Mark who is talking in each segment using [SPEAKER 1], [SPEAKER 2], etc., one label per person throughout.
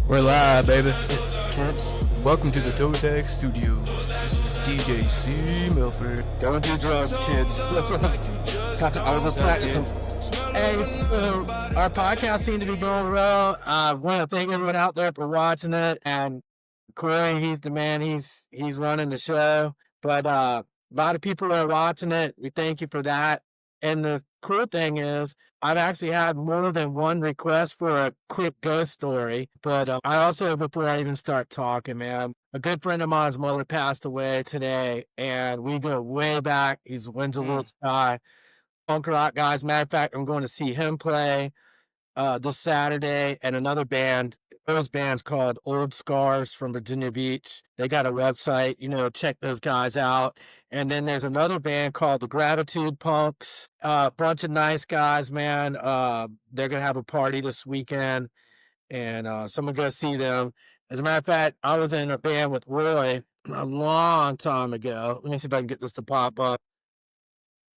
[SPEAKER 1] We're live, baby. Kids, welcome to the Toe Tag Studio. This is DJ C Milfer.
[SPEAKER 2] Don't do drugs, kids. I was practicing. Hey, so our podcast seemed to be going well. I want to thank everyone out there for watching it. And Corey, he's the man. He's running the show. But a lot of people are watching it. We thank you for that. And the cool thing is, I've actually had more than one request for a quick ghost story. But I also, before I even start talking, man, a good friend of mine's mother passed away today, and we go way back. He's a Windsor Woods guy, punk rock guy. As a matter of fact, I'm going to see him play this Saturday, and another band. Those bands called Old Scars from Virginia Beach. They got a website, check those guys out. And then there's another band called the Gratitude Punks. Bunch of nice guys, man. They're going to have a party this weekend, and so I'm going to go see them. As a matter of fact, I was in a band with Roy a long time ago. Let me see if I can get this to pop up.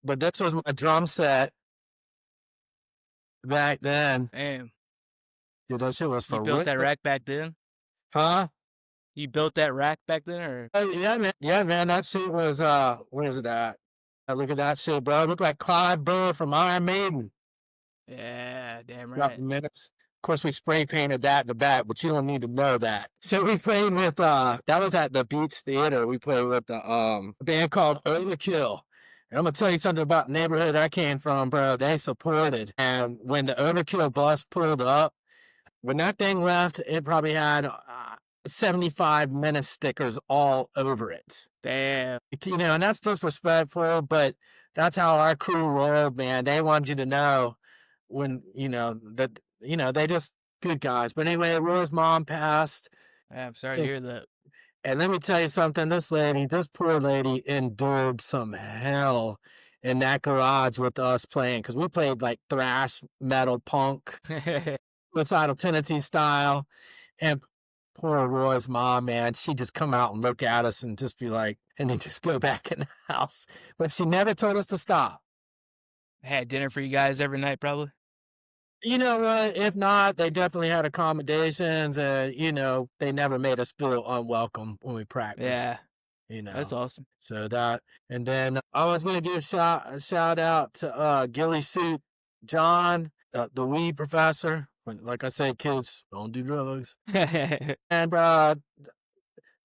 [SPEAKER 2] But this was my drum set back then.
[SPEAKER 3] Damn.
[SPEAKER 2] Dude, that shit was for
[SPEAKER 3] You built
[SPEAKER 2] real.
[SPEAKER 3] that rack back then?
[SPEAKER 2] Huh?
[SPEAKER 3] You built that rack back then, or?
[SPEAKER 2] Yeah, man. Yeah, man. That shit was, where is it at? Look at that shit, bro. It looked like Clive Burr from Iron Maiden.
[SPEAKER 3] Yeah, damn
[SPEAKER 2] Couple
[SPEAKER 3] right.
[SPEAKER 2] minutes. Of course, we spray painted that in the back, but you don't need to know that. So we played with, that was at the Beach Theater. We played with a band called Overkill. And I'm going to tell you something about the neighborhood I came from, bro. They supported. And when the Overkill bus pulled up, when that thing left, it probably had 75 Menace stickers all over it.
[SPEAKER 3] Damn.
[SPEAKER 2] And that's disrespectful, but that's how our crew rolled, man. They wanted you to know when, that, they just good guys. But anyway, Roy's mom passed.
[SPEAKER 3] Yeah, I'm sorry to hear that.
[SPEAKER 2] And let me tell you something, this poor lady endured some hell in that garage with us playing, because we played like thrash, metal, punk, suicidal tendency style. And poor Roy's mom, man, she'd just come out and look at us and just be like, and then just go back in the house. But she never told us to stop.
[SPEAKER 3] Had dinner for you guys every night, probably?
[SPEAKER 2] You know what? If not, they definitely had accommodations, and, they never made us feel unwelcome when we practiced.
[SPEAKER 3] Yeah.
[SPEAKER 2] That's
[SPEAKER 3] awesome.
[SPEAKER 2] So that, and then I was going to give a shout out to Gilly Suit John, the weed professor. Like I said, kids, don't do drugs. And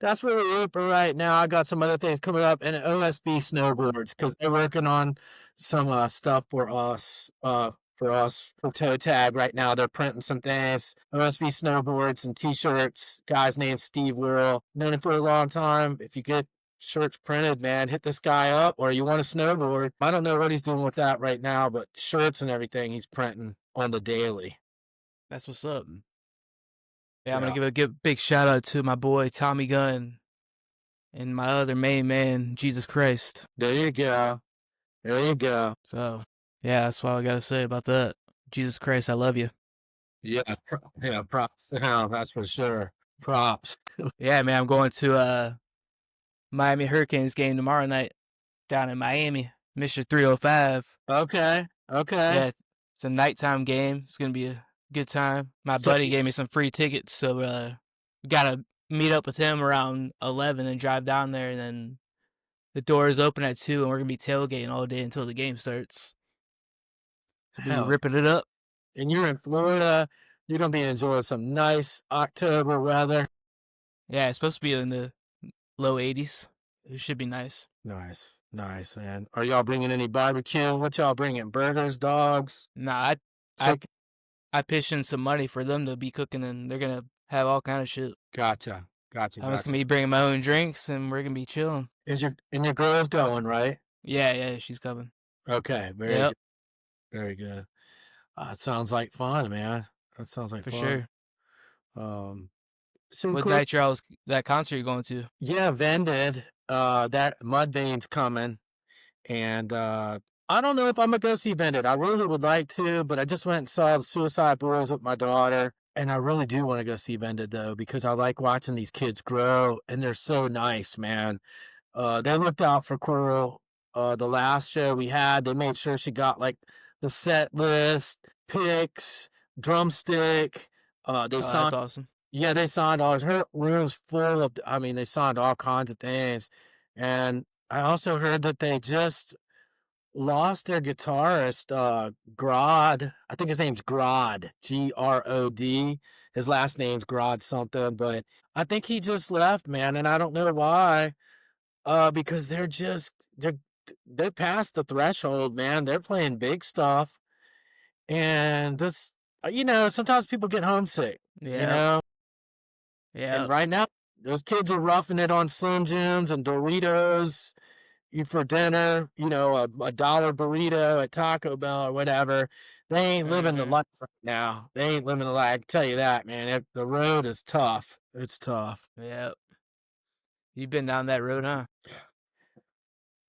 [SPEAKER 2] that's really it for right now. I got some other things coming up, and OSB Snowboards, because they're working on some stuff for us for Toe Tag right now. They're printing some things, OSB Snowboards and T-shirts. Guy's named Steve Wirral. Known him for a long time. If you get shirts printed, man, hit this guy up, or you want a snowboard. I don't know what he's doing with that right now, but shirts and everything he's printing on the daily.
[SPEAKER 3] That's what's up. Yeah, I'm going to give a big shout out to my boy Tommy Gunn and my other main man, Jesus Christ.
[SPEAKER 2] There you go.
[SPEAKER 3] So, yeah, that's what I got to say about that. Jesus Christ, I love you.
[SPEAKER 2] Yeah, props. Yeah, that's for sure. Props.
[SPEAKER 3] Yeah, man, I'm going to Miami Hurricanes game tomorrow night down in Miami, Mission 305.
[SPEAKER 2] Okay.
[SPEAKER 3] Yeah, it's a nighttime game. It's going to be a good time. My buddy gave me some free tickets, so we got to meet up with him around 11 and drive down there, and then the doors open at 2, and we're going to be tailgating all day until the game starts. We'll be ripping it up.
[SPEAKER 2] And you're in Florida. You're going to be enjoying some nice October weather.
[SPEAKER 3] Yeah, it's supposed to be in the low 80s. It should be nice.
[SPEAKER 2] Nice, man. Are y'all bringing any barbecue? What y'all bringing? Burgers, dogs?
[SPEAKER 3] Nah, I pitched in some money for them to be cooking, and they're going to have all kind of shit.
[SPEAKER 2] Gotcha. I'm just
[SPEAKER 3] going to be bringing my own drinks, and we're going to be chilling.
[SPEAKER 2] And your girl's going, right?
[SPEAKER 3] Yeah, she's coming.
[SPEAKER 2] Okay, very good. Sounds like fun, man. That sounds like
[SPEAKER 3] for
[SPEAKER 2] fun.
[SPEAKER 3] Sure.
[SPEAKER 2] So
[SPEAKER 3] what
[SPEAKER 2] cool.
[SPEAKER 3] night that concert you're going to?
[SPEAKER 2] Yeah, Vended. That Mudvayne's coming, and I don't know if I'm gonna go see Vended. I really would like to, but I just went and saw the Suicide Boys with my daughter, and I really do want to go see Vended though, because I like watching these kids grow, and they're so nice, man. They looked out for Coral. The last show we had, they made sure she got like the set list, picks, drumstick. They
[SPEAKER 3] Oh,
[SPEAKER 2] signed.
[SPEAKER 3] that's awesome.
[SPEAKER 2] Yeah, they signed all. Her room's full of. I mean, they signed all kinds of things, and I also heard that they just lost their guitarist, Grod. I think his name's Grod, Grod. His last name's Grod something, but I think he just left, man, and I don't know why. Because they're past the threshold, man. They're playing big stuff, and sometimes people get homesick,
[SPEAKER 3] Yeah.
[SPEAKER 2] And
[SPEAKER 3] Yeah.
[SPEAKER 2] right now, those kids are roughing it on Slim Jims and Doritos for dinner, a dollar burrito at Taco Bell or whatever. They ain't living the life right now. They ain't living the life. I can tell you that, man. The road is tough. It's tough.
[SPEAKER 3] Yeah. You've been down that road, huh?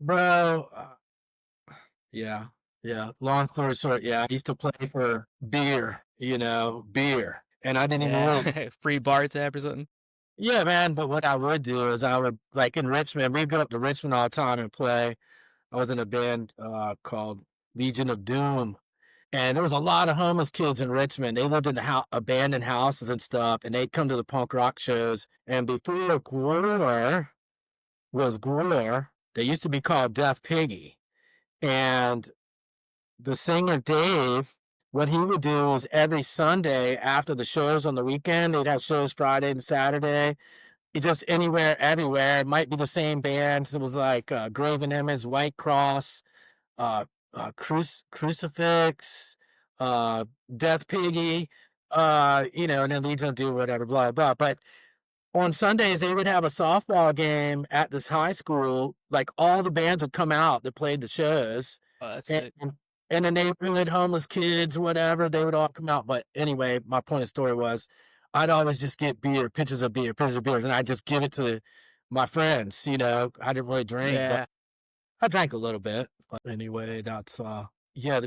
[SPEAKER 2] Bro, yeah. Long story short, yeah, I used to play for beer, beer. And I didn't even really.
[SPEAKER 3] Free bar tab or something.
[SPEAKER 2] Yeah, man. But what I would do is I would, like in Richmond, we'd go up to Richmond all the time and play. I was in a band called Legion of Doom. And there was a lot of homeless kids in Richmond. They lived in abandoned houses and stuff, and they'd come to the punk rock shows. And before Gore was Gore, they used to be called Deaf Piggy. And the singer Dave, what he would do is every Sunday after the shows on the weekend, they'd have shows Friday and Saturday. Just anywhere, everywhere. It might be the same bands. It was like Graven Image, White Cross, Crucifix, Death Piggy, and then Legion of Doom, whatever, blah, blah. But on Sundays, they would have a softball game at this high school. Like all the bands would come out that played the shows.
[SPEAKER 3] Oh, that's
[SPEAKER 2] and,
[SPEAKER 3] sick.
[SPEAKER 2] and the neighborhood homeless kids, whatever, they would all come out. But anyway, my point of story was I'd always just get pitchers of beers, and I'd just give it to my friends. I didn't really drink, but I drank a little bit. But anyway, that's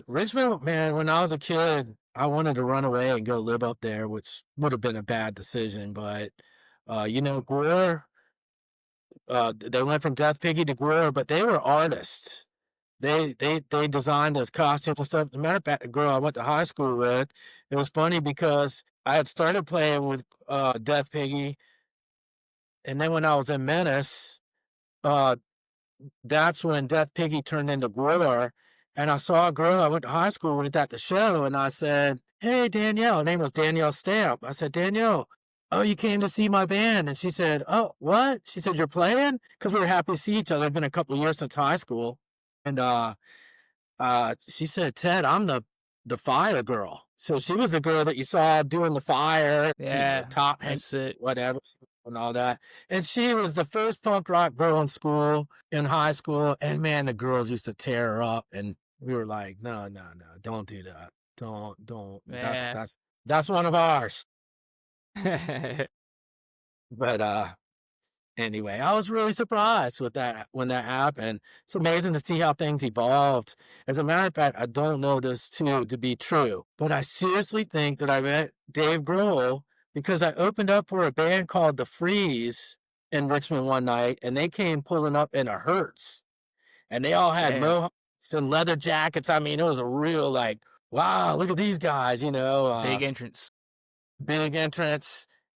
[SPEAKER 2] Richmond, man. When I was a kid, I wanted to run away and go live up there, which would have been a bad decision. But Gore, they went from Death Piggy to Gore, but they were artists. They designed those costumes and stuff. As a matter of fact, the girl I went to high school with, it was funny because I had started playing with Death Piggy, and then when I was in Menace, that's when Death Piggy turned into Gore. And I saw a girl I went to high school with at the show, and I said, "Hey, Danielle." Her name was Danielle Stamp. I said, "Danielle, oh, you came to see my band?" And she said, "Oh, what?" She said, "You're playing?" Because we were happy to see each other. It's been a couple of years since high school. And she said, "Ted, I'm the fire girl." So she was the girl that you saw doing the fire, top hat, whatever, and all that. And she was the first punk rock girl in high school. And man, the girls used to tear her up. And we were like, no, don't do that. Don't.
[SPEAKER 3] Yeah.
[SPEAKER 2] That's one of ours. But anyway, I was really surprised with that when that happened. It's amazing to see how things evolved. As a matter of fact, I don't know this to be true, but I seriously think that I met Dave Grohl because I opened up for a band called The Freeze in Richmond one night, and they came pulling up in a Hertz, and they all had mohawks and leather jackets. I mean, it was a real wow, look at these guys,
[SPEAKER 3] big entrance.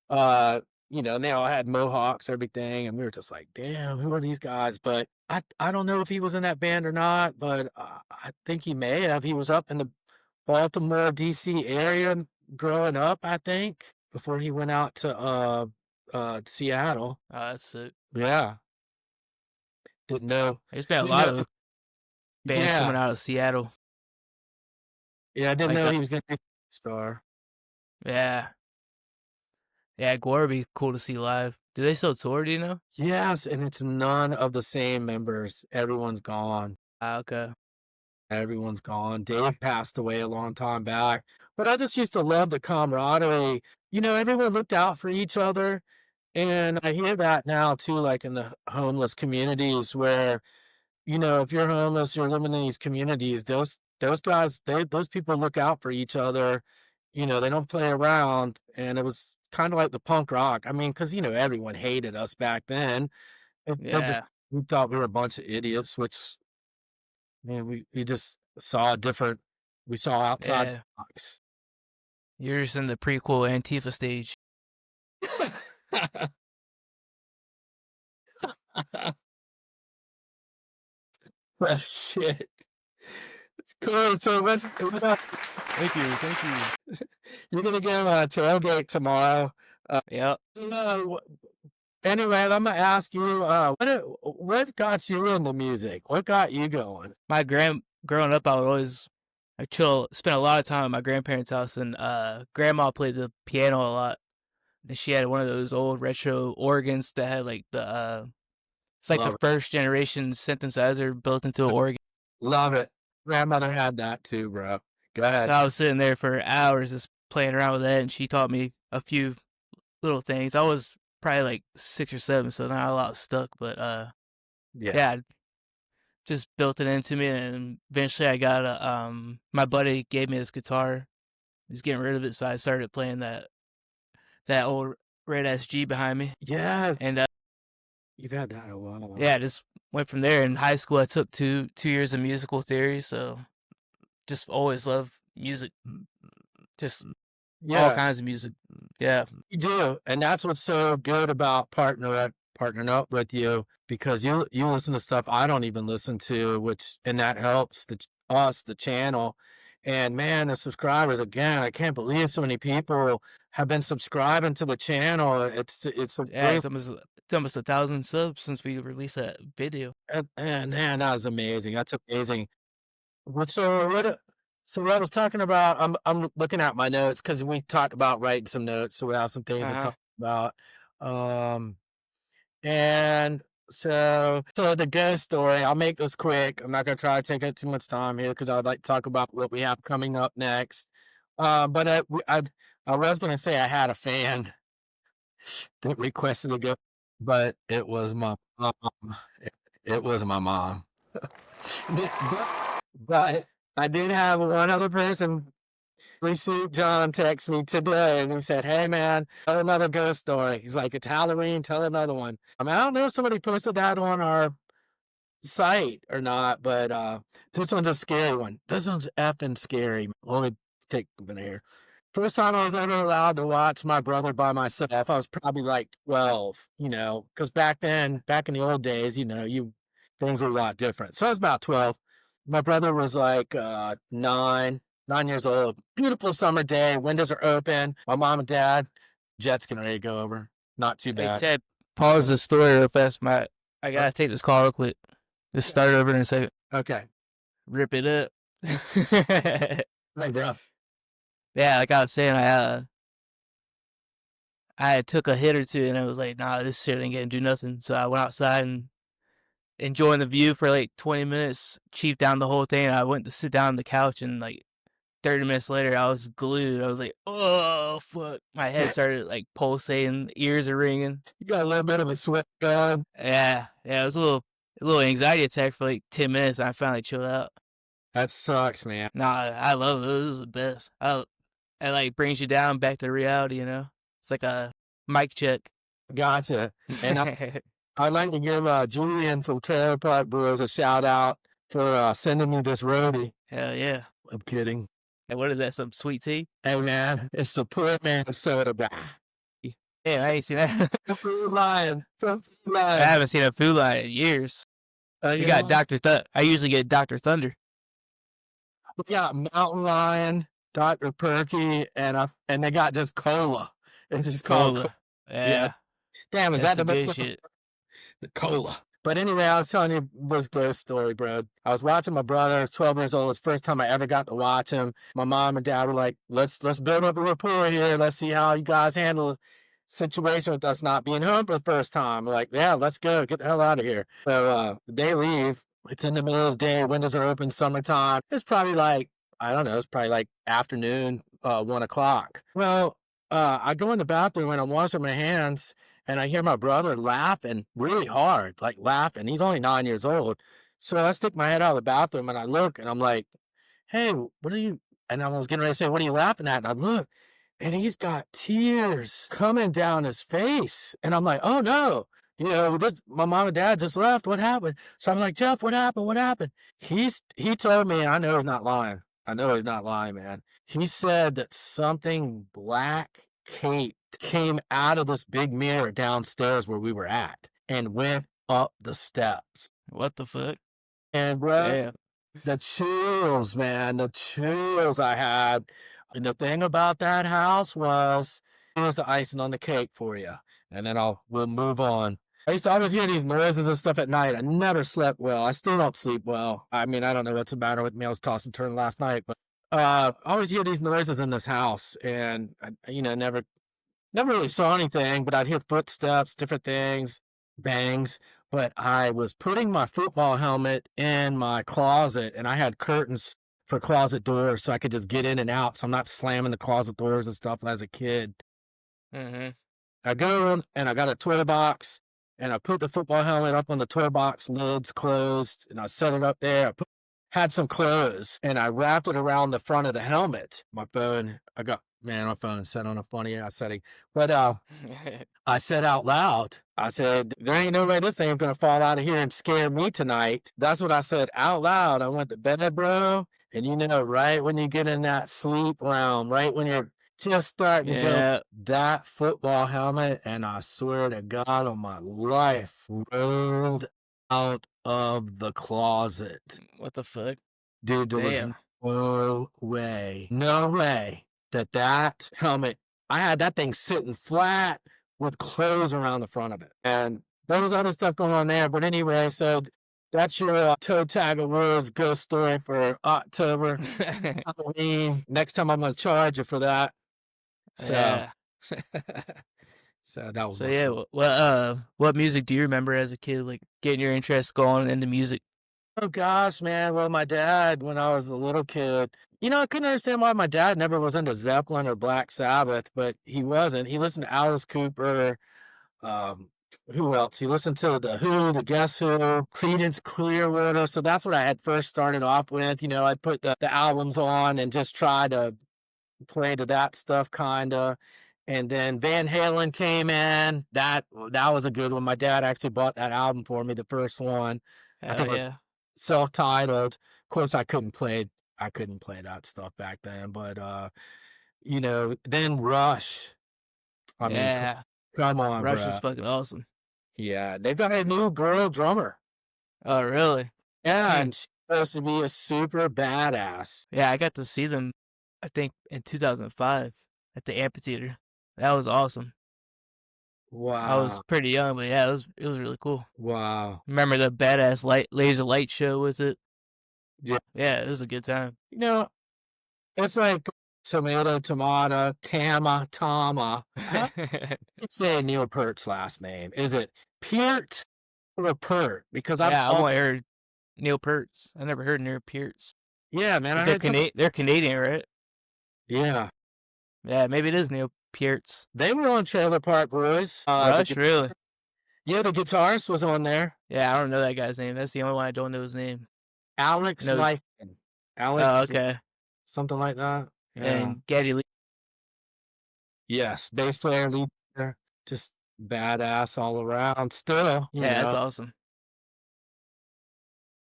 [SPEAKER 2] And they all had mohawks, everything, and we were just like, damn, who are these guys? But I don't know if he was in that band or not, but I think he may have. He was up in the Baltimore, D.C. area growing up, I think, before he went out to Seattle.
[SPEAKER 3] Oh, that's it.
[SPEAKER 2] Yeah. Didn't know.
[SPEAKER 3] There's been a lot of bands coming out of Seattle.
[SPEAKER 2] Yeah, I didn't know he was going to be a star.
[SPEAKER 3] Yeah. Yeah, Gore would be cool to see live. Do they still tour, do you know?
[SPEAKER 2] Yes, and it's none of the same members. Everyone's gone.
[SPEAKER 3] Okay.
[SPEAKER 2] Everyone's gone. Dave passed away a long time back. But I just used to love the camaraderie. Everyone looked out for each other. And I hear that now, too, like in the homeless communities where, if you're homeless, you're living in these communities, those guys, those people look out for each other. They don't play around. And it was kind of like the punk rock. I mean, because, everyone hated us back then. We thought we were a bunch of idiots, which, man, we just saw a different we saw outside
[SPEAKER 3] Yeah.
[SPEAKER 2] the box.
[SPEAKER 3] You're just in the prequel Antifa stage.
[SPEAKER 2] Well, shit. It's cool. So
[SPEAKER 1] Thank you.
[SPEAKER 2] you're gonna give a tailgate tomorrow.
[SPEAKER 3] Yep.
[SPEAKER 2] Anyway, I'm gonna ask you, what got you into music? What got you going?
[SPEAKER 3] Growing up, I spent a lot of time at my grandparents' house, and grandma played the piano a lot, and she had one of those old retro organs that had like it's like
[SPEAKER 2] Love
[SPEAKER 3] the
[SPEAKER 2] it.
[SPEAKER 3] first generation synthesizer built into an organ.
[SPEAKER 2] Love it. Grandmother had that too, bro. Go ahead.
[SPEAKER 3] So I was sitting there for hours just playing around with that, and she taught me a few little things. I was probably like 6 or 7, so not a lot stuck, but yeah, just built it into me, and eventually I got my buddy gave me this guitar. He's getting rid of it, so I started playing that old red SG behind me.
[SPEAKER 2] Yeah.
[SPEAKER 3] And
[SPEAKER 2] You've had that a while.
[SPEAKER 3] yeah, just went from there. In high school, I took two years of musical theory, so just always loved music. Just all kinds of music. Yeah.
[SPEAKER 2] You do, and that's what's so good about partnering up with you, because you listen to stuff I don't even listen to, and that helps the channel. And man, the subscribers, again, I can't believe so many people have been subscribing to the channel. It's
[SPEAKER 3] it's almost 1,000 subs since we released that video.
[SPEAKER 2] and man, that was amazing. That's amazing. So what I was talking about, I'm looking at my notes because we talked about writing some notes, so we have some things to talk about. And so the ghost story, I'll make this quick. I'm not gonna try to take up too much time here because I'd like to talk about what we have coming up next. But I was gonna say I had a fan that requested to go, but it was my mom. It was my mom. But I did have one other person. John texted me today and he said, "Hey man, tell another ghost story." He's like, "It's Halloween, tell another one." I mean, I don't know if somebody posted that on our site or not, but this one's a scary one. This one's effing scary. Let me take a minute here. First time I was ever allowed to watch my brother by myself, I was probably like 12, because back in the old days, things were a lot different. So I was about 12. My brother was like 9 years old. Beautiful summer day. Windows are open. My mom and dad, jet's getting ready to go over. Not too bad.
[SPEAKER 3] Hey, Ted, pause the story real fast. I gotta take this call real quick. Just start over in a second.
[SPEAKER 2] Okay.
[SPEAKER 3] Rip it up.
[SPEAKER 2] Hey, bro.
[SPEAKER 3] Yeah, like I was saying, I took a hit or two, and I was like, nah, this shit ain't gonna do nothing. So I went outside and enjoying the view for like 20 minutes, cheaped down the whole thing. I went to sit down on the couch, and like 30 minutes later, I was glued. I was like, oh, fuck. My head started like pulsating, ears are ringing.
[SPEAKER 2] You got a little bit of a sweat going.
[SPEAKER 3] Yeah, it was a little anxiety attack for like 10 minutes, and I finally chilled out.
[SPEAKER 2] That sucks, man.
[SPEAKER 3] Nah, I love those. Those are the best. It like brings you down back to reality, It's like a mic check.
[SPEAKER 2] Gotcha. And I'd like to give Julian from Trailer Park Brewers a shout out for sending me this roadie.
[SPEAKER 3] Hell yeah.
[SPEAKER 2] I'm kidding.
[SPEAKER 3] Hey, what is that? Some sweet tea?
[SPEAKER 2] Hey man, it's the poor man soda bar.
[SPEAKER 3] Yeah, I ain't seen that.
[SPEAKER 2] Food Lion.
[SPEAKER 3] I haven't seen a Food Lion in years. You got Dr. I usually get Dr. Thunder.
[SPEAKER 2] We got Mountain Lion, Dr. Perky, and they got just cola. It's just
[SPEAKER 3] Cola. Yeah.
[SPEAKER 2] Damn, is
[SPEAKER 3] That's
[SPEAKER 2] that the
[SPEAKER 3] good
[SPEAKER 2] best
[SPEAKER 3] shit?
[SPEAKER 2] The cola. But anyway, I was telling you this ghost story, bro. I was watching my brother. I was 12 years old. It's the first time I ever got to watch him. My mom and dad were like, let's build up a rapport here. Let's see how you guys handle the situation with us not being home for the first time. We're like, yeah, let's go. Get the hell out of here. So they leave. It's in the middle of the day. Windows are open, summertime. It's probably like, I don't know, it's probably like afternoon, 1 o'clock. Well, I go in the bathroom and I'm washing my hands, and I hear my brother laughing really hard, like laughing. He's only 9 years old. So I stick my head out of the bathroom and I look and I'm like, hey, what are you? And I was getting ready to say, what are you laughing at? And I look and he's got tears coming down his face. And I'm like, oh no, my mom and dad just left. What happened? So I'm like, Jeff, what happened? What happened? He told me, and I know he's not lying. I know he's not lying, man. He said that something black came out of this big mirror downstairs where we were at and went up the steps.
[SPEAKER 3] What the fuck?
[SPEAKER 2] And bro,
[SPEAKER 3] Damn.
[SPEAKER 2] the chills, man, the chills I had. And the thing about that house was, here's the icing on the cake for you. And then we'll move on. I used to always hear these noises and stuff at night. I never slept well. I still don't sleep well. I mean, I don't know what's the matter with me. I was tossing and turning last night, but I always hear these noises in this house, and I never really saw anything, but I'd hear footsteps, different things, bangs. But I was putting my football helmet in my closet, and I had curtains for closet doors so I could just get in and out, so I'm not slamming the closet doors and stuff as a kid.
[SPEAKER 3] Mm-hmm.
[SPEAKER 2] I go in, and I got a toy box, and I put the football helmet up on the toy box, lids closed, and I set it up there. Had some clothes, and I wrapped it around the front of the helmet. My phone is set on a funny ass setting. But I said out loud, I said, there ain't no way this thing's going to fall out of here and scare me tonight. That's what I said out loud. I went to bed, bro. And right when you get in that sleep realm, right when you're just starting to go, that football helmet, and I swear to God on my life, rolled out of the closet.
[SPEAKER 3] What the fuck?
[SPEAKER 2] Dude, there was no way that helmet, I had that thing sitting flat with clothes around the front of it. And there was other stuff going on there. But anyway, so that's your toe tag awards ghost story for October. Halloween. Next time I'm going to charge you for that. So,
[SPEAKER 3] Yeah.
[SPEAKER 2] so that was
[SPEAKER 3] So yeah, what music do you remember as a kid, like getting your interest going into music?
[SPEAKER 2] Oh gosh, man. Well, my dad, when I was a little kid, I couldn't understand why my dad never was into Zeppelin or Black Sabbath, but he wasn't. He listened to Alice Cooper. Who else? He listened to The Who, The Guess Who, Creedence Clearwater. So that's what I had first started off with. I'd put the albums on and just try to play to that stuff, kind of. And then Van Halen came in. That was a good one. My dad actually bought that album for me, the first one. I think it was self-titled. Of course, I couldn't play that stuff back then. But then Rush. I mean, come on,
[SPEAKER 3] Rush
[SPEAKER 2] bro.
[SPEAKER 3] is fucking awesome.
[SPEAKER 2] Yeah, they've got a new girl drummer.
[SPEAKER 3] Oh, really?
[SPEAKER 2] Yeah, and she's supposed to be a super badass.
[SPEAKER 3] Yeah, I got to see them, I think, in 2005 at the amphitheater. That was awesome.
[SPEAKER 2] Wow.
[SPEAKER 3] I was pretty young, but yeah, it was really cool.
[SPEAKER 2] Wow.
[SPEAKER 3] Remember the badass laser light show with it?
[SPEAKER 2] Yeah.
[SPEAKER 3] Yeah, it was a good time.
[SPEAKER 2] It's like tomato, Tama. Say Neil Peart's last name. Is it Peart or Pert? Because
[SPEAKER 3] I've only heard Neil Peart's. I never heard Neil Peart's.
[SPEAKER 2] Yeah, man.
[SPEAKER 3] They're Canadian, right?
[SPEAKER 2] Yeah.
[SPEAKER 3] Yeah, maybe it is Neil Peart's.
[SPEAKER 2] They were on Trailer Park Boys.
[SPEAKER 3] Rush, really?
[SPEAKER 2] Yeah, the guitarist was on there.
[SPEAKER 3] Yeah, I don't know that guy's name. That's the only one I don't know his name.
[SPEAKER 2] Alex Lyfan. Alex.
[SPEAKER 3] Oh, okay.
[SPEAKER 2] Something like that. Yeah.
[SPEAKER 3] And Geddy Lee.
[SPEAKER 2] Yes, bass player, lead player, just badass all around. Still,
[SPEAKER 3] that's awesome.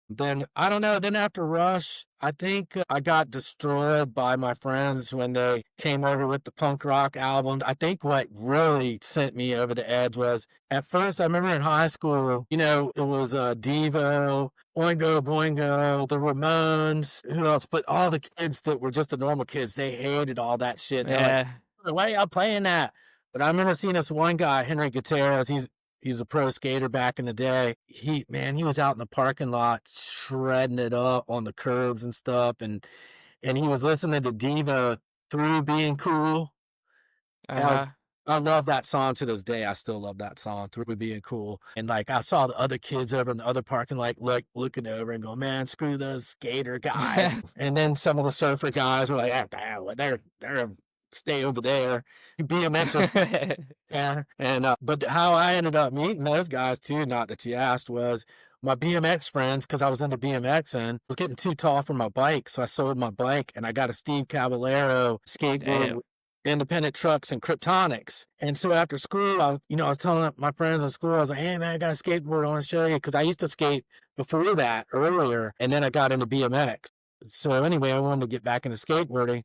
[SPEAKER 2] Then I don't know. Then after Rush, I think I got destroyed by my friends when they came over with the punk rock album. I think what really sent me over the edge was at first. I remember in high school, it was Devo, Oingo Boingo, the Ramones. Who else? But all the kids that were just the normal kids, they hated all that shit.
[SPEAKER 3] Yeah.
[SPEAKER 2] Like, why are y'all playing that? But I remember seeing this one guy, Henry Gutierrez. He's a pro skater back in the day. He was out in the parking lot shredding it up on the curbs and stuff. And he was listening to Devo Through Being Cool. I love that song to this day. I still love that song, Through Being Cool. And like, I saw the other kids over in the other parking lot, looking over and going, man, screw those skater guys. And then some of the surfer guys were like, they're stay over there. BMX. Yeah. And but how I ended up meeting those guys too, not that you asked, was my BMX friends, because I was into BMX and was getting too tall for my bike. So I sold my bike and I got a Steve Caballero skateboard with independent trucks and Kryptonics. And so after school, I was telling my friends in school, I was like, hey man, I got a skateboard I want to show you. Because I used to skate before that earlier. And then I got into BMX. So anyway, I wanted to get back into skateboarding.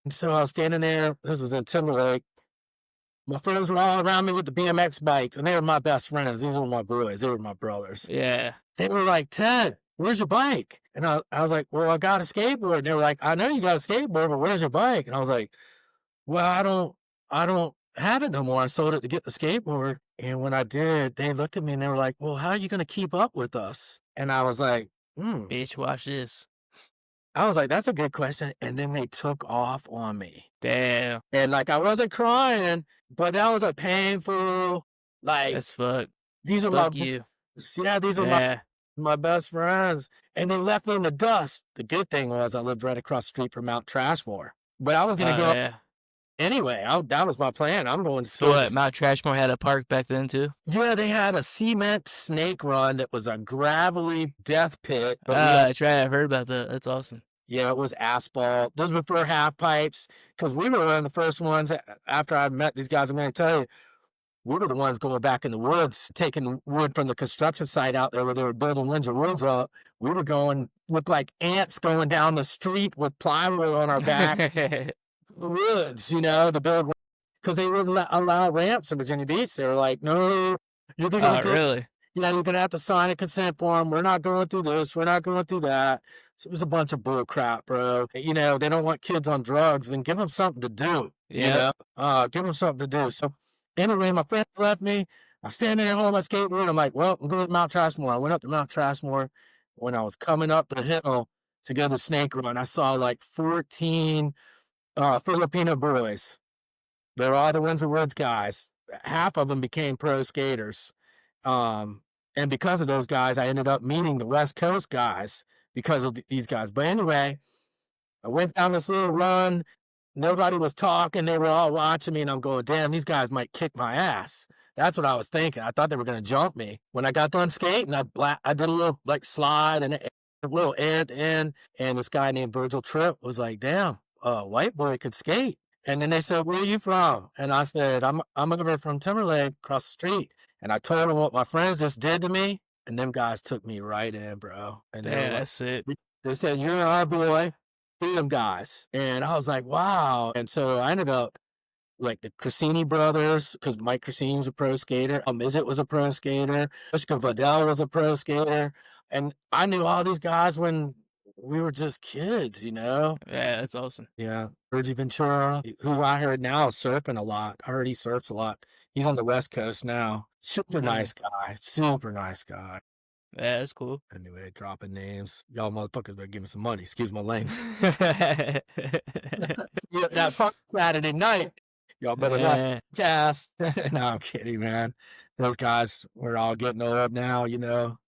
[SPEAKER 2] And so I was standing there. This was in Timberlake. My friends were all around me with the BMX bikes, and they were my best friends. These were my boys. They were my brothers.
[SPEAKER 3] Yeah.
[SPEAKER 2] They were like, Ted, where's your bike? And I was like, well, I got a skateboard. And they were like, I know you got a skateboard, but where's your bike? And I was like, well, I don't have it no more. I sold it to get the skateboard. And when I did, they looked at me and they were like, well, how are you going to keep up with us? And I was like,
[SPEAKER 3] Bitch, watch this.
[SPEAKER 2] I was like, that's a good question. And then they took off on me.
[SPEAKER 3] Damn.
[SPEAKER 2] And like, I wasn't crying, but that was a painful, like,
[SPEAKER 3] That's fuck.
[SPEAKER 2] these are
[SPEAKER 3] Fuck
[SPEAKER 2] my,
[SPEAKER 3] you.
[SPEAKER 2] yeah, these are my best friends. And they left me in the dust. The good thing was I lived right across the street from Mount Trashmore. But I was going to go
[SPEAKER 3] Yeah.
[SPEAKER 2] anyway. That was my plan. I'm going to
[SPEAKER 3] So what, Mount Trashmore had a park back then too?
[SPEAKER 2] Yeah, they had a cement snake run that was a gravelly death pit. But
[SPEAKER 3] That's right. I've heard about that. That's awesome.
[SPEAKER 2] yeah, it was asphalt. Those were for half pipes because we were one of the first ones after I met these guys. I'm going to tell you, we were the ones going back in the woods, taking wood from the construction site out there where they were building Windsor Woods up. We were going, looked like ants going down the street with plywood on our back. Woods, to build, because they wouldn't allow ramps in Virginia Beach. They were like, no, you're going to
[SPEAKER 3] really?
[SPEAKER 2] Yeah, you're going to have to sign a consent form. We're not going through this. We're not going through that. So it was a bunch of bull crap, bro. They don't want kids on drugs. Then give them something to do.
[SPEAKER 3] Yeah.
[SPEAKER 2] Give them something to do. So anyway, my friends left me. I'm standing at home on my skateboard. I'm like, well, I'm going to Mount Trashmore. I went up to Mount Trashmore. When I was coming up the hill to go to the snake run, I saw like 14 Filipino boys. They're all the Windsor Woods guys. Half of them became pro skaters. And because of those guys, I ended up meeting the West Coast guys because of these guys. But anyway, I went down this little run. Nobody was talking. They were all watching me, and I'm going, damn, these guys might kick my ass. That's what I was thinking. I thought they were going to jump me. When I got done skating, I did a little slide and a little air at the end. And this guy named Virgil Tripp was like, damn, a white boy could skate. And then they said, where are you from? And I said, I'm over from Timberlake across the street. And I told them what my friends just did to me. And them guys took me right in, bro. And
[SPEAKER 3] that's it.
[SPEAKER 2] They said, you're our boy. Be them guys. And I was like, wow. And so I ended up like the Crescini brothers, because Mike Crescini was a pro skater. Midget was a pro skater. Jessica Vidal was a pro skater. And I knew all these guys when we were just kids,
[SPEAKER 3] Yeah, that's awesome.
[SPEAKER 2] Yeah. Reggie Ventura, who I heard now is surfing a lot. I heard he surfs a lot. He's on the West Coast now. Super nice guy. Super nice guy.
[SPEAKER 3] Yeah, that's cool.
[SPEAKER 2] Anyway, dropping names. Y'all motherfuckers better give me some money. Excuse my language. That fun Saturday night. Y'all better not cast. No, I'm kidding, man. Those guys, we're all getting old now,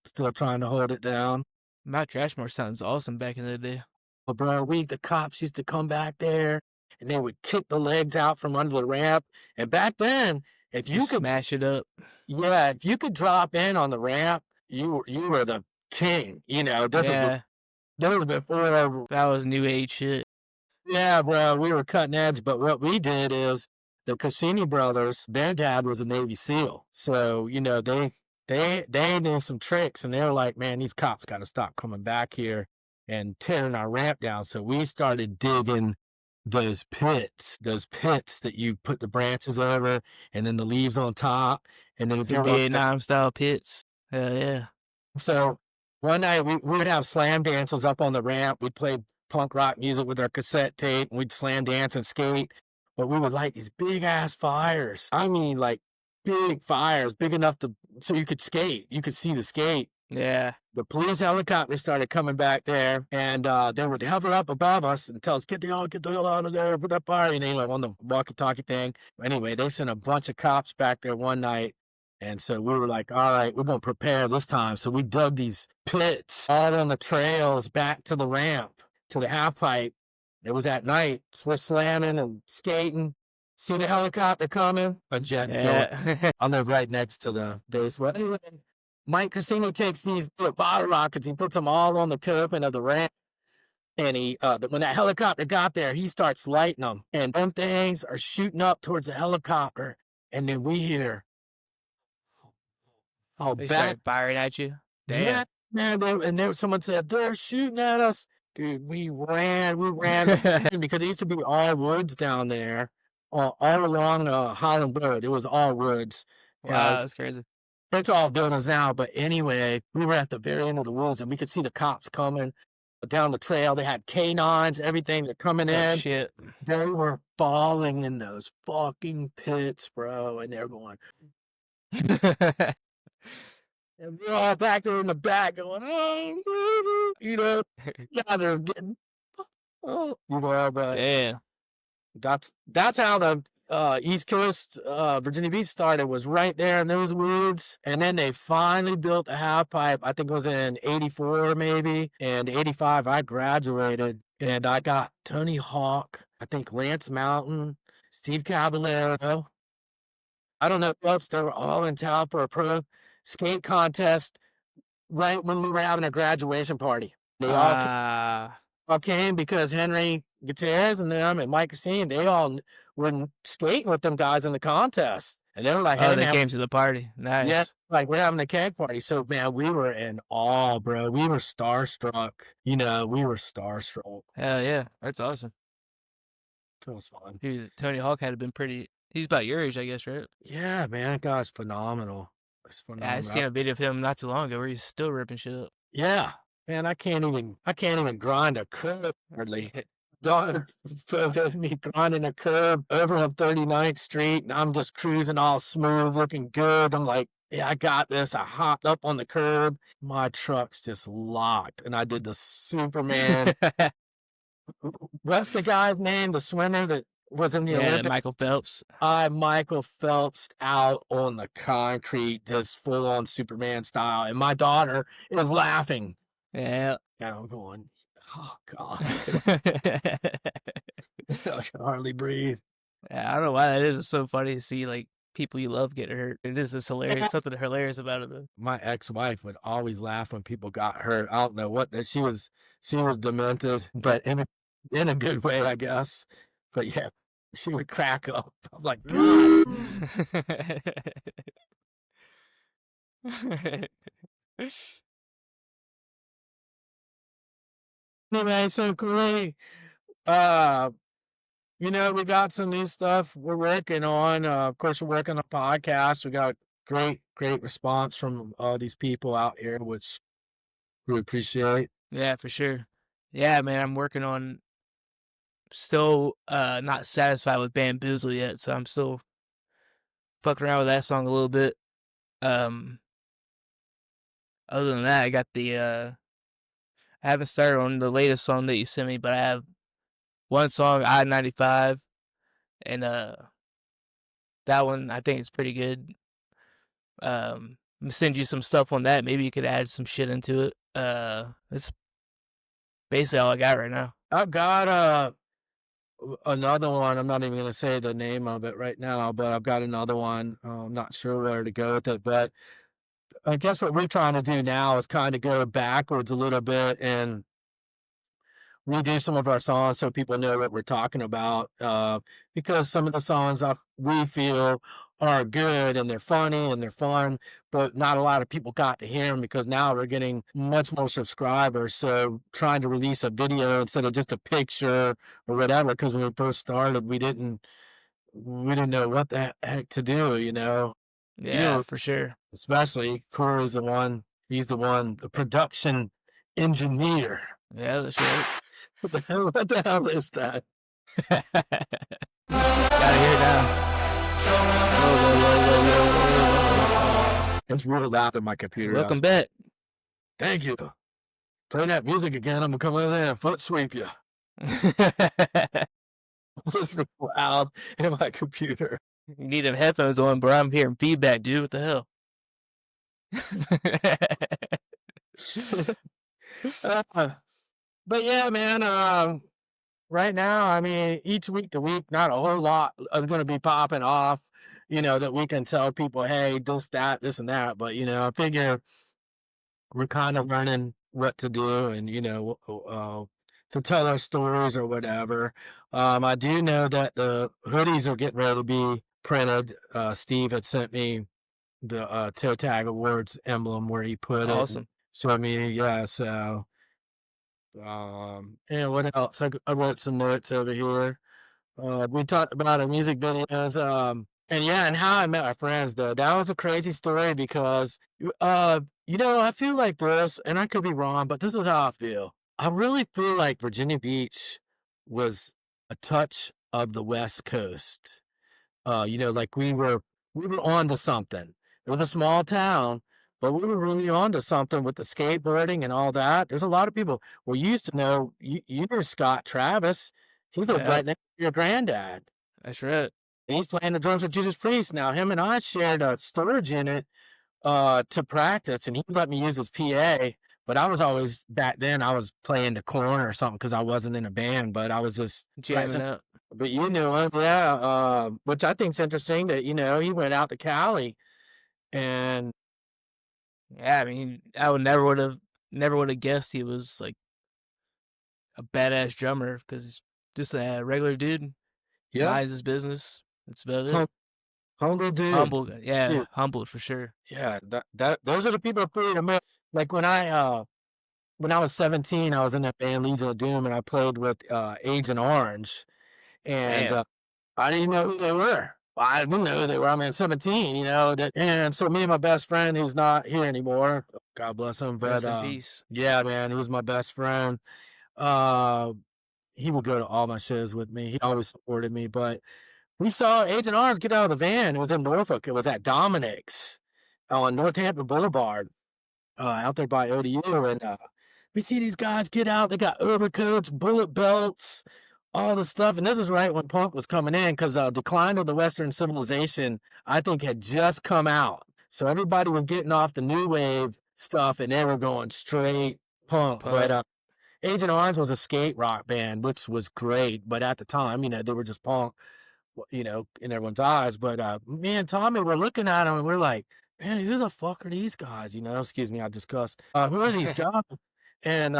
[SPEAKER 2] still trying to hold it down.
[SPEAKER 3] Mount Trashmore sounds awesome back in the day.
[SPEAKER 2] Well, bro, the cops used to come back there and they would kick the legs out from under the ramp. And back then, if you could
[SPEAKER 3] smash it up.
[SPEAKER 2] Yeah, if you could drop in on the ramp, you were the king, That was before.
[SPEAKER 3] That was new age shit.
[SPEAKER 2] Yeah, bro, we were cutting edge. But what we did is the Cassini brothers, their dad was a Navy SEAL. So, they knew some tricks and they were like, man, these cops got to stop coming back here and tearing our ramp down. So we started digging those pits that you put the branches over and then the leaves on top. And then
[SPEAKER 3] the Vietnam style pits. Hell yeah.
[SPEAKER 2] So one night we would have slam dances up on the ramp. We'd play punk rock music with our cassette tape. And we'd slam dance and skate. But we would light these big ass fires. I mean, like big fires, big enough so you could skate. You could see the skate.
[SPEAKER 3] Yeah.
[SPEAKER 2] The police helicopter started coming back there, and they would hover up above us and tell us, get the hell out of there, put that fire, on the walkie-talkie thing. Anyway, they sent a bunch of cops back there one night, and so we were like, all right, we're going to prepare this time. So we dug these pits all on the trails back to the ramp, to the half pipe. It was at night, so we're slamming and skating. See the helicopter coming? A jet's going. I live right next to the base. Well, anyway, Mike Crescini takes these bottle rockets, he puts them all on the coping of the ramp. And when that helicopter got there, he starts lighting them. And them things are shooting up towards the helicopter. And then we hear,
[SPEAKER 3] they start firing at you? Damn.
[SPEAKER 2] Yeah, man. And someone said, they're shooting at us. Dude, we ran because it used to be all woods down there, all along Holland Road. It was all woods.
[SPEAKER 3] Wow, that's crazy.
[SPEAKER 2] It's all buildings now, but anyway, we were at the very end of the woods and we could see the cops coming down the trail. They had canines, everything. They're coming
[SPEAKER 3] Oh,
[SPEAKER 2] in.
[SPEAKER 3] shit.
[SPEAKER 2] They were falling in those fucking pits, bro, and they're going. And we're all back there in the back going, oh, you know, yeah, they're getting, oh, you know, but
[SPEAKER 3] Damn.
[SPEAKER 2] that's how the East Coast, Virginia Beach started, was right there in those woods. And then they finally built a half pipe. I think it was in 84 maybe. And 85, I graduated and I got Tony Hawk, I think Lance Mountain, Steve Caballero. I don't know who else. They were all in town for a pro skate contest right when we were having a graduation party. They all came because Henry Gutierrez and them and Mike Cassine, they all were skating with them guys in the contest. And they were like, hey,
[SPEAKER 3] they
[SPEAKER 2] man,
[SPEAKER 3] came to the party. Nice.
[SPEAKER 2] yeah, like we're having a keg party. So, man, we were in awe, bro. We were starstruck. You know, we were starstruck.
[SPEAKER 3] Hell yeah. That's awesome.
[SPEAKER 2] It was fun.
[SPEAKER 3] Dude, Tony Hawk had been pretty. He's about your age, I guess, right?
[SPEAKER 2] Yeah, man, that guy's phenomenal. It's phenomenal.
[SPEAKER 3] Yeah, I seen a video of him not too long ago where he's still ripping shit up.
[SPEAKER 2] Yeah, man, I can't even grind a curb hardly. Daughter photoed me grinding a curb over on 39th Street, and I'm just cruising all smooth, looking good. I'm like, yeah, I got this. I hopped up on the curb. My truck's just locked, and I did the Superman. What's the guy's name? The swimmer that was in the Olympics?
[SPEAKER 3] Michael Phelps.
[SPEAKER 2] Michael Phelps out on the concrete, just full on Superman style. And my daughter is laughing.
[SPEAKER 3] Yeah.
[SPEAKER 2] And I'm going, oh, God. I can hardly breathe.
[SPEAKER 3] Yeah, I don't know why that is. It's so funny to see, like, people you love get hurt. It is just hilarious. Something hilarious about it, though.
[SPEAKER 2] My ex-wife would always laugh when people got hurt. I don't know what that she was demented, but in a good way, I guess. But yeah, she would crack up. I'm like, God. Anyway, so Corey, you know, we got some new stuff we're working on. Of course, we're working on a podcast. We got great response from all these people out here, which we appreciate.
[SPEAKER 3] Yeah, for sure. Yeah, man, I'm working on still not satisfied with Bamboozle yet, so I'm still fucking around with that song a little bit. Other than that, I got I haven't started on the latest song that you sent me, but I have one song, I-95, and that one I think is pretty good. I'm gonna send you some stuff on that. Maybe you could add some shit into it. That's basically all I got right now.
[SPEAKER 2] I've got another one. I'm not even going to say the name of it right now, but I've got another one. I'm not sure where to go with it, but I guess what we're trying to do now is kind of go backwards a little bit and redo some of our songs so people know what we're talking about. Because some of the songs we feel are good and they're funny and they're fun, but not a lot of people got to hear them because now we're getting much more subscribers. So trying to release a video instead of just a picture or whatever, because when we first started, we didn't know what the heck to do, you know?
[SPEAKER 3] Yeah, for sure.
[SPEAKER 2] Especially Corey's the one, the production engineer.
[SPEAKER 3] Yeah, that's right.
[SPEAKER 2] What the hell is that?
[SPEAKER 3] Gotta hear it now.
[SPEAKER 2] It's real loud in my computer.
[SPEAKER 3] Welcome back.
[SPEAKER 2] Thank you. Play that music again. I'm gonna come in there and foot sweep you. It's real loud in my computer.
[SPEAKER 3] You need them headphones on, bro. I'm hearing feedback, dude. What the hell?
[SPEAKER 2] But yeah, man, right now, I mean, each week to week, not a whole lot is going to be popping off, you know, that we can tell people, hey, this, that, this, and that. But, you know, I figure we're kind of learning what to do and, you know, to tell our stories or whatever. I do know that the hoodies are getting ready to be printed. Steve had sent me the Toe Tag Awards emblem where he put it.
[SPEAKER 3] Awesome.
[SPEAKER 2] So, I mean, yeah, so And what else? I wrote some notes over here. We talked about our music videos. And how I met my friends though. That was a crazy story because, I feel like this, and I could be wrong, but this is how I feel. I really feel like Virginia Beach was a touch of the West Coast. Like we were on to something. It was a small town, but we were really on to something with the skateboarding and all that. There's a lot of people. Well, you used to know, you know Scott Travis. He lived
[SPEAKER 3] Yeah,
[SPEAKER 2] right next to your granddad.
[SPEAKER 3] that's right.
[SPEAKER 2] And he's playing the drums with Judas Priest. Now, him and I shared a storage unit to practice, and he let me use his PA. But I was always, back then, I was playing the corner or something because I wasn't in a band, but I was just
[SPEAKER 3] Jamming up.
[SPEAKER 2] but you knew him, yeah. Which I think's interesting that he went out to Cali, and
[SPEAKER 3] Yeah, I mean, I never would have guessed he was like a badass drummer because just a regular dude.
[SPEAKER 2] yeah,
[SPEAKER 3] Minds his business. That's about
[SPEAKER 2] hum-
[SPEAKER 3] it.
[SPEAKER 2] humble dude.
[SPEAKER 3] Humble, yeah,
[SPEAKER 2] Dude,
[SPEAKER 3] humbled for sure.
[SPEAKER 2] yeah, that those are the people that put it in me. Like when I was 17, I was in that band Legion of Doom, and I played with Agent Orange, and
[SPEAKER 3] Damn.
[SPEAKER 2] I didn't know who they were. Well, I didn't know who they were. I mean, 17, and so me and my best friend, who's not here anymore, God bless him, but
[SPEAKER 3] Rest in peace.
[SPEAKER 2] yeah, man, he was my best friend. Uh, he would go to all my shows with me. He always supported me, but we saw Agent Orange get out of the van. It was in Norfolk. It was at Dominic's on Northampton Boulevard, out there by ODU, and we see these guys get out. They got overcoats, bullet belts, all the stuff. And this is right when punk was coming in because Decline of the Western Civilization, I think, had just come out. So everybody was getting off the new wave stuff, and they were going straight punk. But Agent Orange was a skate rock band, which was great. But at the time, they were just punk, in everyone's eyes. But me and Tommy were looking at them, and we're like, man, who the fuck are these guys? Excuse me, I just cussed. Who are these guys? And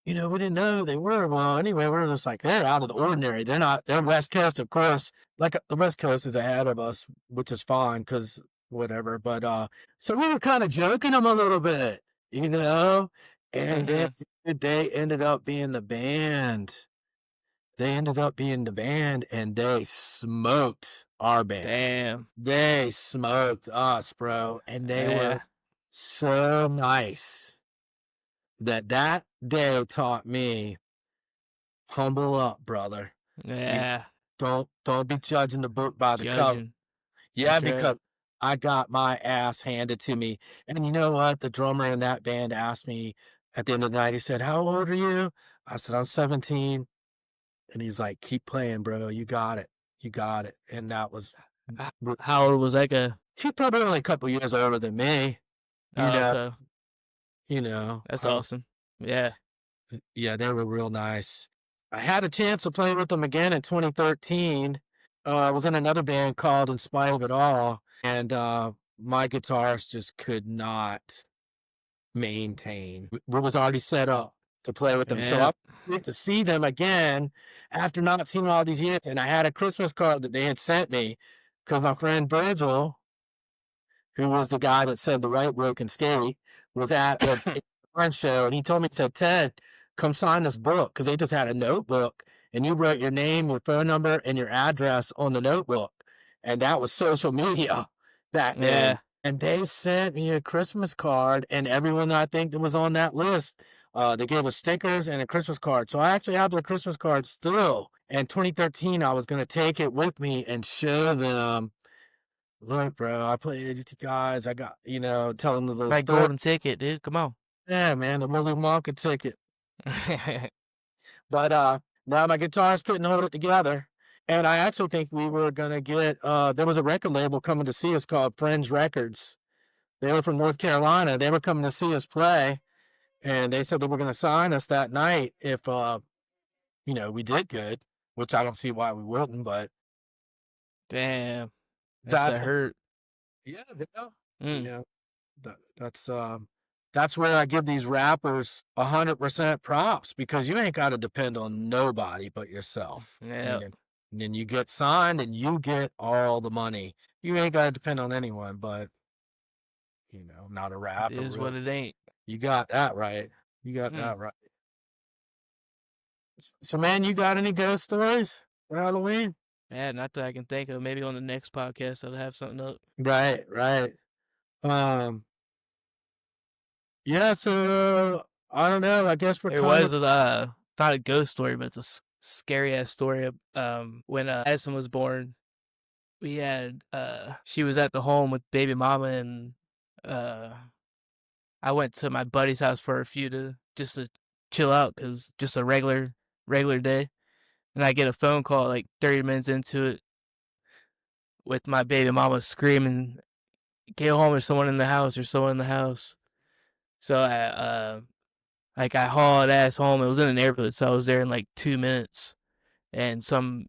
[SPEAKER 2] we didn't know who they were. Well, anyway, we're just like, they're out of the ordinary. They're West Coast, of course. Like, the West Coast is ahead of us, which is fine, because whatever. But, so we were kind of joking them a little bit, and then they ended up being the band. And they smoked our band.
[SPEAKER 3] Damn.
[SPEAKER 2] They smoked us, bro. And they were so nice that day taught me, humble up, brother.
[SPEAKER 3] Yeah.
[SPEAKER 2] Don't be judging the book by the cover.
[SPEAKER 3] Judging.
[SPEAKER 2] Yeah,
[SPEAKER 3] That's right.
[SPEAKER 2] because I got my ass handed to me. And you know what? The drummer in that band asked me at the end of the night, he said, "How old are you?" I said, "I'm 17. And he's like, "Keep playing, bro. You got it. You got it." And that was,
[SPEAKER 3] How old was that guy?
[SPEAKER 2] he's probably only a couple years older than me.
[SPEAKER 3] Okay. That's
[SPEAKER 2] I-
[SPEAKER 3] awesome. Yeah.
[SPEAKER 2] Yeah, they were real nice. I had a chance to play with them again in 2013. I was in another band called In Spite of It All, and my guitarist just could not maintain. We was already set up to play with them. So
[SPEAKER 3] Yeah.
[SPEAKER 2] I went to see them again after not seeing all these years, and I had a Christmas card that they had sent me because my friend Virgil, who was the guy that said the right word can skate, was at a friend show, and he told me, he said, "Ted, come sign this book," because they just had a notebook, and you wrote your name, your phone number, and your address on the notebook, and that was social media back then.
[SPEAKER 3] Yeah.
[SPEAKER 2] And they sent me a Christmas card, and everyone I think that was on that list, they gave us stickers and a Christmas card. So I actually have their Christmas card still. And 2013, I was going to take it with me and show them, "Look, bro, I played with you guys. I got, tell them the little
[SPEAKER 3] Like
[SPEAKER 2] story."
[SPEAKER 3] golden ticket, dude. Come on.
[SPEAKER 2] Yeah, man, the Willy Wonka ticket. But now my guitarist couldn't hold it together. And I actually think we were going to get, there was a record label coming to see us called Fringe Records. They were from North Carolina. They were coming to see us play. And they said they were going to sign us that night if, we did good, which I don't see why we wouldn't, but.
[SPEAKER 3] Damn. That's hurt.
[SPEAKER 2] Yeah,
[SPEAKER 3] Mm.
[SPEAKER 2] that's where I give these rappers 100% props, because you ain't got to depend on nobody but yourself.
[SPEAKER 3] Yeah.
[SPEAKER 2] And then you get signed and you get all the money. You ain't got to depend on anyone, but, not a rapper.
[SPEAKER 3] It is what it ain't.
[SPEAKER 2] You got that right. You got that right. So, man, you got any ghost stories for Halloween?
[SPEAKER 3] Yeah, not that I can think of. Maybe on the next podcast I'll have something up.
[SPEAKER 2] Right. Yeah, so I don't know. I guess we're
[SPEAKER 3] There
[SPEAKER 2] kind
[SPEAKER 3] was
[SPEAKER 2] of
[SPEAKER 3] not a ghost story, but it's a scary ass story. When Addison was born, we had she was at the home with baby mama, and I went to my buddy's house for a few to just to chill out, cause just a regular day, and I get a phone call like 30 minutes into it with my baby mama screaming, "Get home! There's someone in the house! There's someone in the house!" So I hauled ass home. It was in a neighborhood, so I was there in like 2 minutes. And some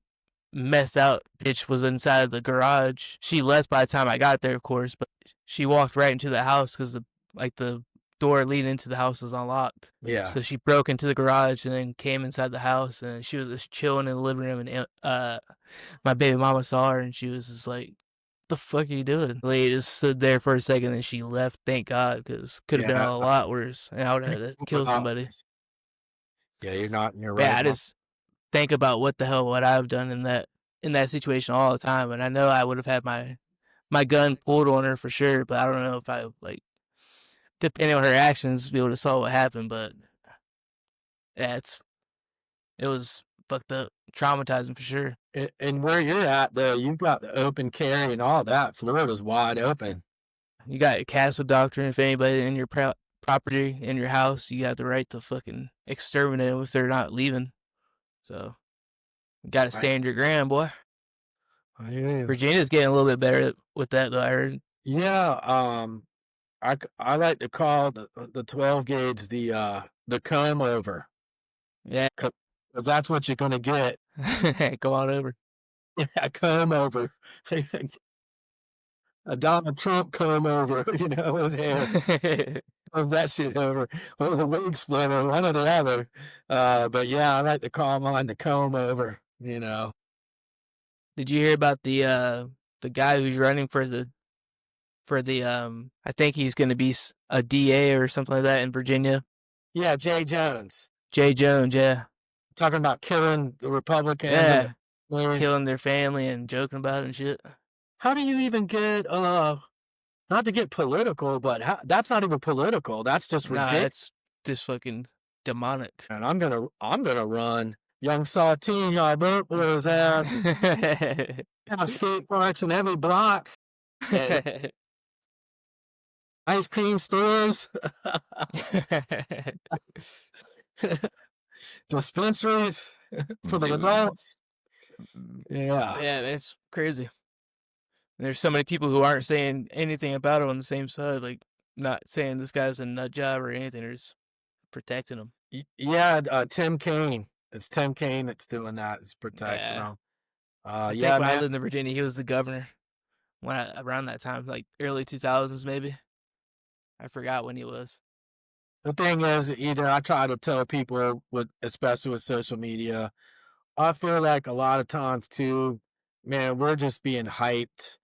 [SPEAKER 3] messed out bitch was inside of the garage. She left by the time I got there, of course, but she walked right into the house because the door leading into the house was unlocked.
[SPEAKER 2] yeah.
[SPEAKER 3] So she broke into the garage and then came inside the house, and she was just chilling in the living room. And my baby mama saw her, and she was just like, "The fuck are you doing?" The lady just stood there for a second, and she left. Thank God, because could have been a lot worse, and I would have had to kill somebody.
[SPEAKER 2] Yeah, you're not in your right.
[SPEAKER 3] Yeah, I just think about what the hell would I have done in that situation all the time, and I know I would have had my gun pulled on her for sure, but I don't know if I depending on her actions, be able to saw what happened. But yeah, it was fucked up, traumatizing for sure.
[SPEAKER 2] And where you're at, though, you've got the open carry and all that. Florida's wide open.
[SPEAKER 3] You got a castle doctrine. If anybody in your property, in your house, you got the right to fucking exterminate them if they're not leaving. So, you got to stand your ground, boy.
[SPEAKER 2] I hear you.
[SPEAKER 3] Virginia's getting a little bit better with that, though, I heard.
[SPEAKER 2] Yeah, I like to call the 12 gauge the comb over.
[SPEAKER 3] Yeah.
[SPEAKER 2] Because that's what you're going to get.
[SPEAKER 3] Go on over.
[SPEAKER 2] Yeah, comb over. A Donald Trump comb over, his hair. Move that shit over. Or the wig splitter, one or the other. But yeah, I like to call mine the comb over,
[SPEAKER 3] Did you hear about the guy who's running for the I think he's going to be a DA or something like that in Virginia?
[SPEAKER 2] Yeah, Jay Jones.
[SPEAKER 3] Jay Jones, yeah.
[SPEAKER 2] Talking about killing the Republicans.
[SPEAKER 3] Yeah, killing their family and joking about it and shit.
[SPEAKER 2] How do you even get, not to get political, but that's not even political. That's just ridiculous.
[SPEAKER 3] Nah, that's just fucking demonic.
[SPEAKER 2] And I'm gonna run young Saltine, y'all vote for his ass. Have skate parks in every block. Ice cream stores. Dispensaries for the adults. Yeah.
[SPEAKER 3] Yeah, it's crazy. There's so many people who aren't saying anything about it on the same side, like not saying this guy's a nut job or anything. They're just protecting him.
[SPEAKER 2] Yeah, Tim Kaine. It's Tim Kaine that's doing that. It's protecting him.
[SPEAKER 3] I think when I lived in Virginia, he was the governor around that time, like early 2000s maybe. I forgot when he was.
[SPEAKER 2] The thing is, I try to tell people, especially with social media, I feel like a lot of times too, man, we're just being hyped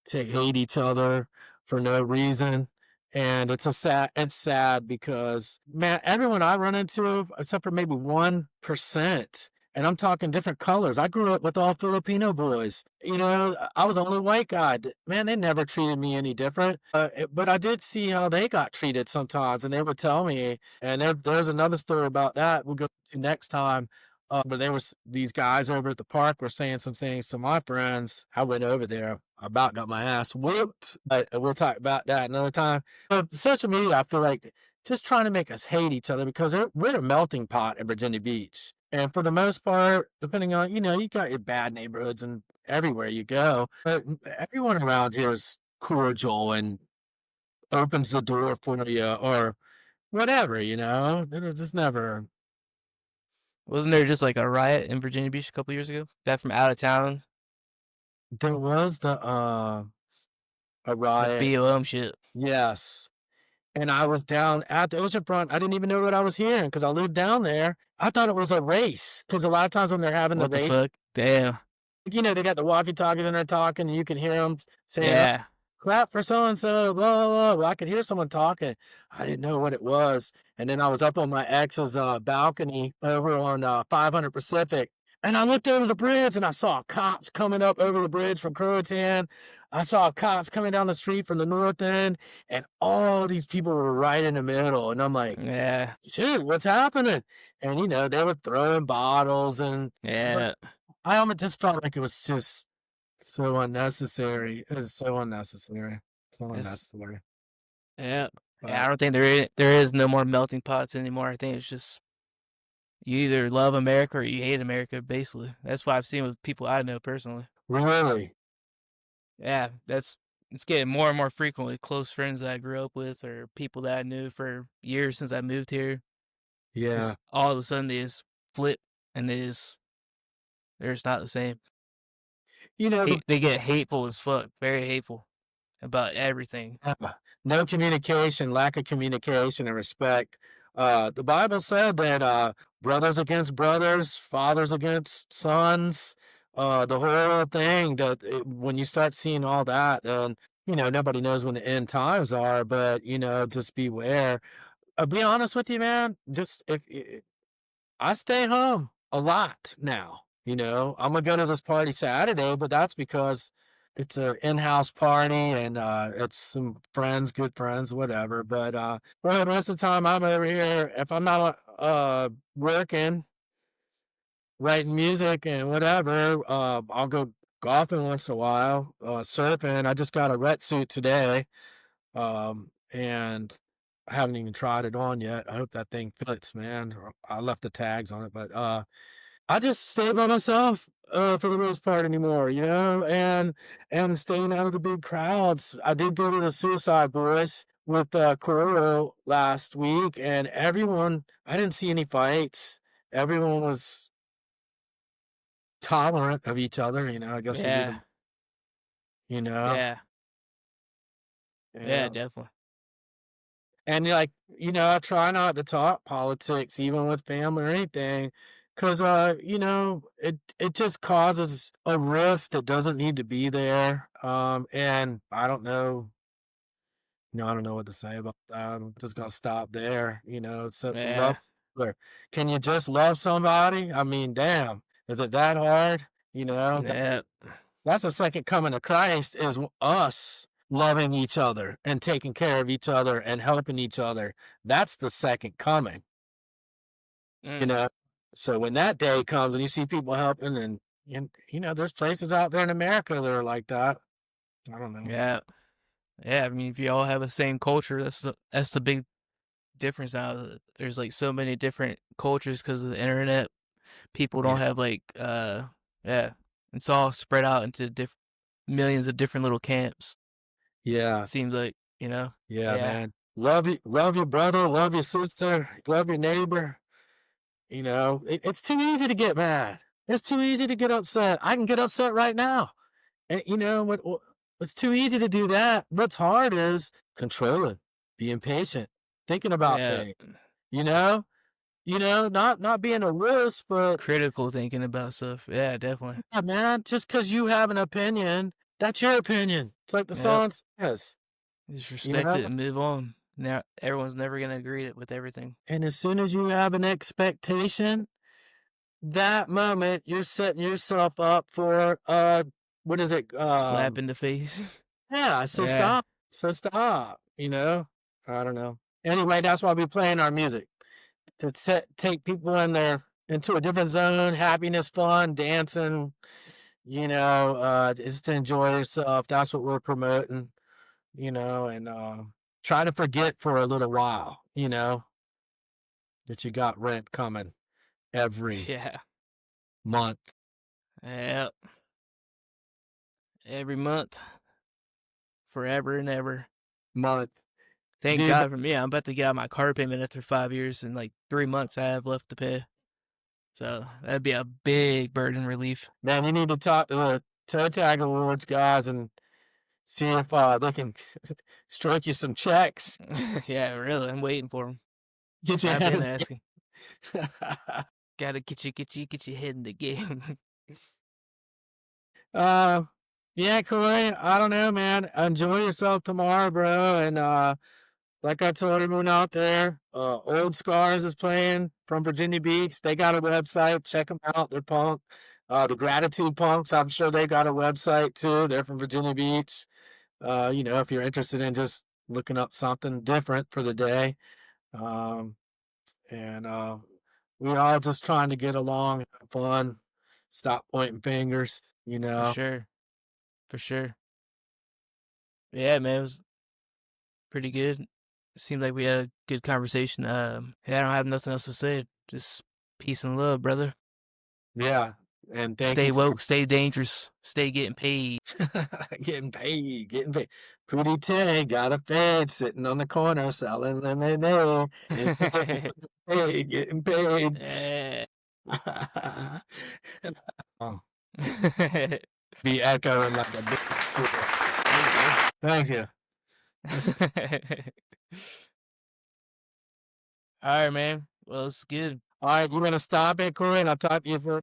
[SPEAKER 2] to hate each other for no reason. And it's sad because, man, everyone I run into, except for maybe 1%, and I'm talking different colors. I grew up with all Filipino boys. I was the only white guy. Man, they never treated me any different. But I did see how they got treated sometimes, and they would tell me. And there's another story about that we'll go to next time. But there was these guys over at the park were saying some things to my friends. I went over there, about got my ass whooped. But we'll talk about that another time. But social media, I feel like, just trying to make us hate each other because we're a melting pot in Virginia Beach. And for the most part, depending on, you got your bad neighborhoods and everywhere you go, but everyone around here is cordial and opens the door for you or whatever, it was just never.
[SPEAKER 3] Wasn't there just like a riot in Virginia Beach a couple years ago? That from out of town?
[SPEAKER 2] There was a riot.
[SPEAKER 3] The BLM shit.
[SPEAKER 2] Yes. And I was down at the oceanfront. I didn't even know what I was hearing because I lived down there. I thought it was a race because a lot of times when they're having the race.
[SPEAKER 3] What the fuck? Damn.
[SPEAKER 2] They got the walkie-talkies and they're talking and you can hear them saying,
[SPEAKER 3] yeah.
[SPEAKER 2] clap for so and so, blah, blah, blah. Well, I could hear someone talking. I didn't know what it was. And then I was up on my ex's balcony over on 500 Pacific. And I looked over the bridge and I saw cops coming up over the bridge from Croatan. I saw cops coming down the street from the north end, and all these people were right in the middle. And I'm like,
[SPEAKER 3] Yeah.
[SPEAKER 2] shoot, what's happening? And, you know, they were throwing bottles and
[SPEAKER 3] Yeah.
[SPEAKER 2] I almost just felt like it was just so unnecessary. It was so unnecessary. So unnecessary.
[SPEAKER 3] Yeah.
[SPEAKER 2] But,
[SPEAKER 3] Yeah, I don't think there is no more melting pots anymore. I think it's just you either love America or you hate America, basically. That's what I've seen with people I know personally.
[SPEAKER 2] really?
[SPEAKER 3] Yeah, it's getting more and more frequent with close friends that I grew up with or people that I knew for years since I moved here.
[SPEAKER 2] Yeah.
[SPEAKER 3] Just all of a sudden they just flip and they're just not the same.
[SPEAKER 2] You know,
[SPEAKER 3] They get hateful as fuck, very hateful about everything.
[SPEAKER 2] no communication, lack of communication and respect. The Bible said that brothers against brothers, fathers against sons, the whole thing. When you start seeing all that, then you know nobody knows when the end times are. But you know, just beware. Be honest with you, man. Just if I stay home a lot now, you know, I'm gonna go to this party Saturday, but that's because it's an in-house party and it's some friends, good friends, whatever. But well, the rest of the time I'm over here. If I'm not working, writing music and whatever, I'll go golfing once in a while, surfing. I just got a wetsuit today, and I haven't even tried it on yet. I hope that thing fits, man. I left the tags on it, but I just stay by myself for the most part anymore, you know, and staying out of the big crowds. I did go to the Suicide Boys with Coro last week, and everyone. I didn't see any fights. Everyone was tolerant of each other, you know. I guess we
[SPEAKER 3] Yeah.
[SPEAKER 2] you know.
[SPEAKER 3] Yeah, definitely.
[SPEAKER 2] And like, you know, I try not to talk politics, even with family or anything, because you know, it just causes a rift that doesn't need to be there. And I don't know, I don't know what to say about that. I'm just gonna stop there. You know, so
[SPEAKER 3] Yeah.
[SPEAKER 2] love. Can you just love somebody? I mean, damn, is it that hard? You know,
[SPEAKER 3] Yeah.
[SPEAKER 2] that's the second coming of Christ is us loving each other and taking care of each other and helping each other. That's the second coming, you know? So when that day comes and you see people helping and you know, there's places out there in America that are like that. I don't know.
[SPEAKER 3] Yeah. Yeah, I mean, if you all have the same culture, that's the big difference now. There's like so many different cultures because of the internet. People don't
[SPEAKER 2] Yeah.
[SPEAKER 3] have like, yeah, it's all spread out into millions of different little camps.
[SPEAKER 2] Yeah.
[SPEAKER 3] Seems like, you know.
[SPEAKER 2] Yeah,
[SPEAKER 3] Yeah.
[SPEAKER 2] man. Love your brother, love your sister, love your neighbor. You know, it's too easy to get mad. It's too easy to get upset. I can get upset right now. And you know what? It's too easy to do that. What's hard is controlling, being patient, thinking about
[SPEAKER 3] Yeah.
[SPEAKER 2] things. You know, not being a wuss, but
[SPEAKER 3] Critical thinking about stuff. Yeah, definitely.
[SPEAKER 2] yeah, man. Just because you have an opinion, that's your opinion. It's like the
[SPEAKER 3] Yep.
[SPEAKER 2] song says.
[SPEAKER 3] Just
[SPEAKER 2] You
[SPEAKER 3] respect
[SPEAKER 2] know?
[SPEAKER 3] it and move on. Now everyone's never gonna agree with everything.
[SPEAKER 2] And as soon as you have an expectation, that moment you're setting yourself up for what is it?
[SPEAKER 3] Slap in the face.
[SPEAKER 2] Yeah, so
[SPEAKER 3] Yeah.
[SPEAKER 2] stop. So stop, you know? I don't know. Anyway, that's why we playing our music. To take people into a different zone, happiness, fun, dancing, you know, just to enjoy yourself. That's what we're promoting, you know, and try to forget for a little while, you know, that you got rent coming every
[SPEAKER 3] Yeah.
[SPEAKER 2] month.
[SPEAKER 3] Yep. Every month. Forever and ever.
[SPEAKER 2] Month.
[SPEAKER 3] Thank
[SPEAKER 2] Dude,
[SPEAKER 3] God for me. I'm about to get out my car payment after 5 years and like 3 months I have left to pay. So that'd be a big burden relief.
[SPEAKER 2] man, you need to talk to the Toe Tag Awards guys and see if they can stroke you some checks.
[SPEAKER 3] Yeah, really. I'm waiting for them.
[SPEAKER 2] Get your
[SPEAKER 3] I've been
[SPEAKER 2] head.
[SPEAKER 3] asking. Gotta get your head in the game.
[SPEAKER 2] Yeah, Corey, I don't know, man. Enjoy yourself tomorrow, bro. And like I told everyone out there, Old Scars is playing from Virginia Beach. They got a website. Check them out. They're punk. The Gratitude Punks, I'm sure they got a website too. They're from Virginia Beach. If you're interested in just looking up something different for the day. Um, and we all just trying to get along, have fun, stop pointing fingers,
[SPEAKER 3] For sure. For sure. Yeah, man, it was pretty good. Seemed like we had a good conversation. Yeah, I don't have nothing else to say. Just peace and love, brother.
[SPEAKER 2] Yeah. And thank
[SPEAKER 3] Stay
[SPEAKER 2] you.
[SPEAKER 3] woke, stay dangerous, stay getting paid.
[SPEAKER 2] Getting paid. Pretty Tay got a fed sitting on the corner selling lemonade. Getting paid.
[SPEAKER 3] Yeah.
[SPEAKER 2] Oh. Be echoing like a big. Thank you.
[SPEAKER 3] All right, man. Well, it's good.
[SPEAKER 2] All right, you want to stop it, Corey? And I'll talk to you for